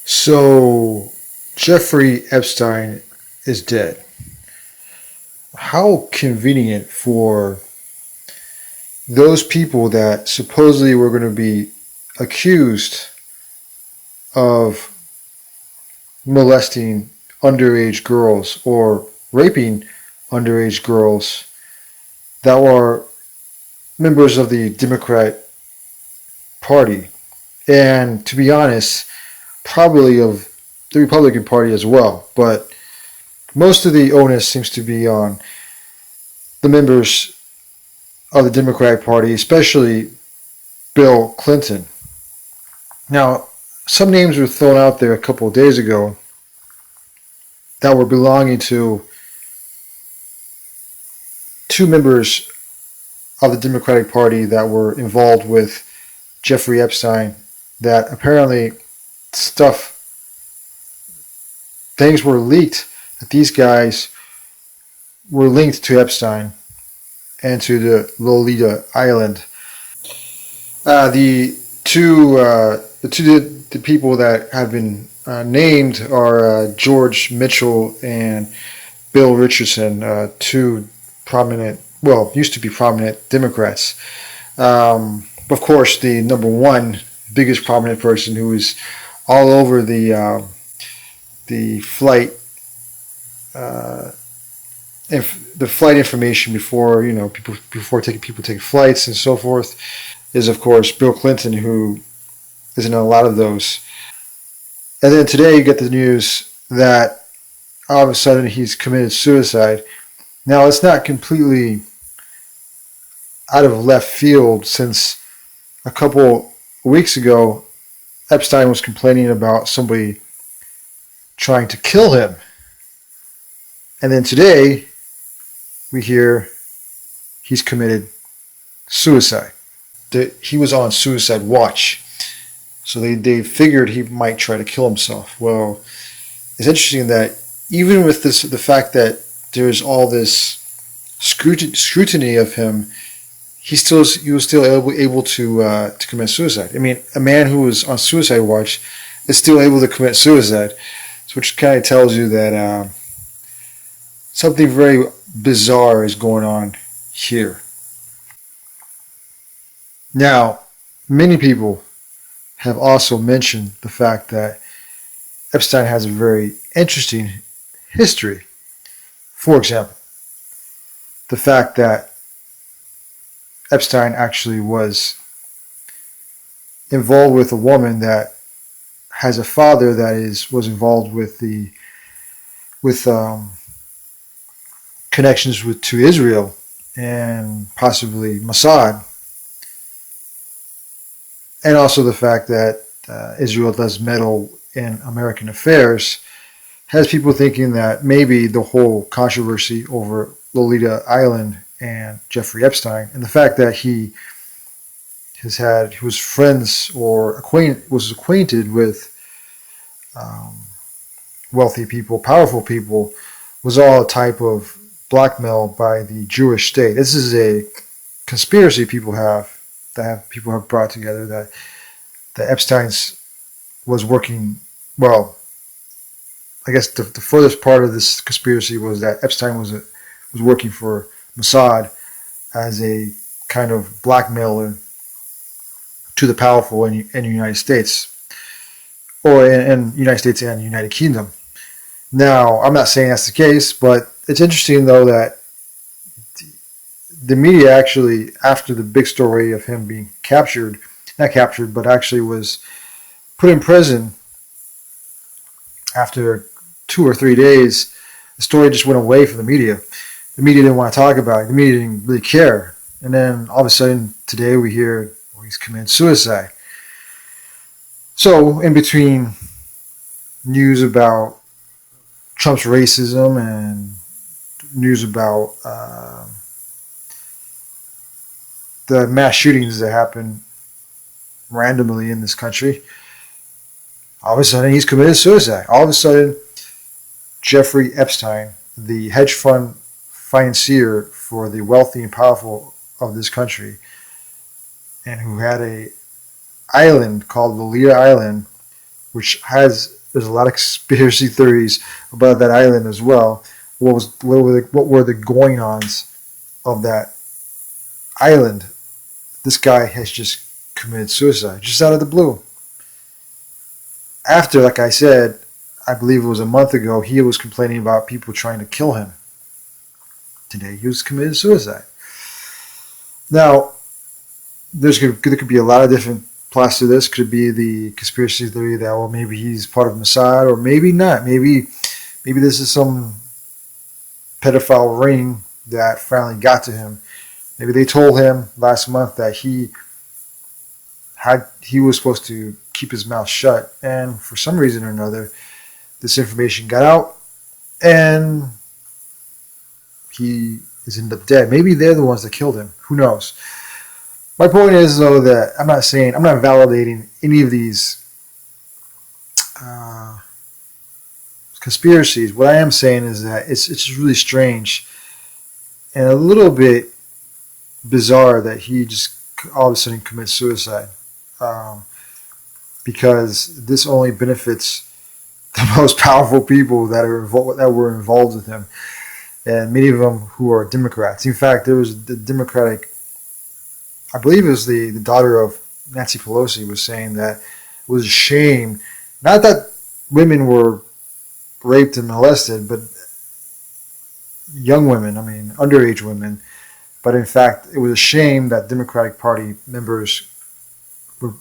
So, Jeffrey Epstein is dead. How convenient for those people that supposedly were going to be accused of molesting underage girls or raping underage girls that were members of the Democrat Party. And to be honest, probably of the Republican Party as well. But most of the onus seems to be on the members of the Democratic Party, especially Bill Clinton. Now, some names were thrown out there a couple of days ago that were belonging to two members of the Democratic Party that were involved with Jeffrey Epstein, that apparently stuff, things were leaked, that these guys were linked to Epstein and to the Lolita Island. The people that have been named are George Mitchell and Bill Richardson, two prominent, well, used to be prominent Democrats. Of course, the number one biggest prominent person who is all over the flight the flight information before people take flights and so forth is of course Bill Clinton, who is in a lot of those. And then today you get the news that all of a sudden he's committed suicide. Now it's not completely out of left field, since a couple weeks ago Epstein was complaining about somebody trying to kill him. And then today we hear he's committed suicide. He was on suicide watch. So they figured he might try to kill himself. Well, it's interesting that even with the fact that there's all this scrutiny of him, he was still able to commit suicide. I mean, a man who was on suicide watch is still able to commit suicide, which kind of tells you that something very bizarre is going on here. Now, many people have also mentioned the fact that Epstein has a very interesting history. For example, the fact that Epstein actually was involved with a woman that has a father that was involved with connections to Israel and possibly Mossad, and also the fact that Israel does meddle in American affairs, has people thinking that maybe the whole controversy over Lolita Island and Jeffrey Epstein, and the fact that he was friends or was acquainted with wealthy people, powerful people, was all a type of blackmail by the Jewish state. This is a conspiracy people have brought together, that Epstein's was working. Well, I guess the furthest part of this conspiracy was that Epstein was working for Mossad as a kind of blackmailer to the powerful in the United States, or in the United States and the United Kingdom. Now, I'm not saying that's the case, but it's interesting though that the media actually, after the big story of him being not captured, but actually was put in prison, after 2 or 3 days, the story just went away from the media. The media didn't want to talk about it. The media didn't really care. And then all of a sudden today we hear he's committed suicide. So in between news about Trump's racism and news about the mass shootings that happen randomly in this country, all of a sudden he's committed suicide. All of a sudden, Jeffrey Epstein, the hedge fund financier for the wealthy and powerful of this country, and who had a island called Lolita Island, there's a lot of conspiracy theories about that island as well. What were the going-ons of that island? This guy has just committed suicide, just out of the blue. After, like I said, I believe it was a month ago, he was complaining about people trying to kill him. Today, he was committed suicide. Now, there could be a lot of different plots to this. Could be the conspiracy theory that, well, maybe he's part of Mossad, or maybe not. Maybe this is some pedophile ring that finally got to him. Maybe they told him last month that he was supposed to keep his mouth shut, and for some reason or another, this information got out, and he is ended up dead. Maybe they're the ones that killed him. Who knows? My point is, though, that I'm not validating any of these conspiracies. What I am saying is that it's just really strange and a little bit bizarre that he just all of a sudden commits suicide, because this only benefits the most powerful people that were involved with him, and many of them who are Democrats. In fact, there was the Democratic, I believe it was the daughter of Nancy Pelosi, was saying that it was a shame, not that women were raped and molested, but young women, underage women, but in fact, it was a shame that Democratic Party members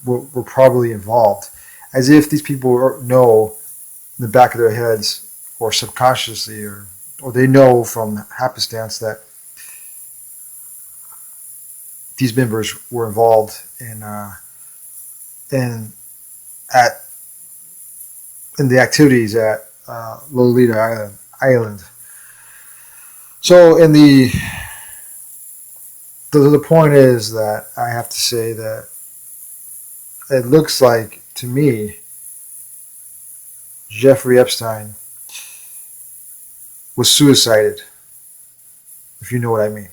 were probably involved, as if these people know in the back of their heads, or subconsciously, or they know from happenstance that these members were involved in the activities at Lolita Island. So, the point is that I have to say that it looks like, to me, Jeffrey Epstein was suicided, if you know what I mean.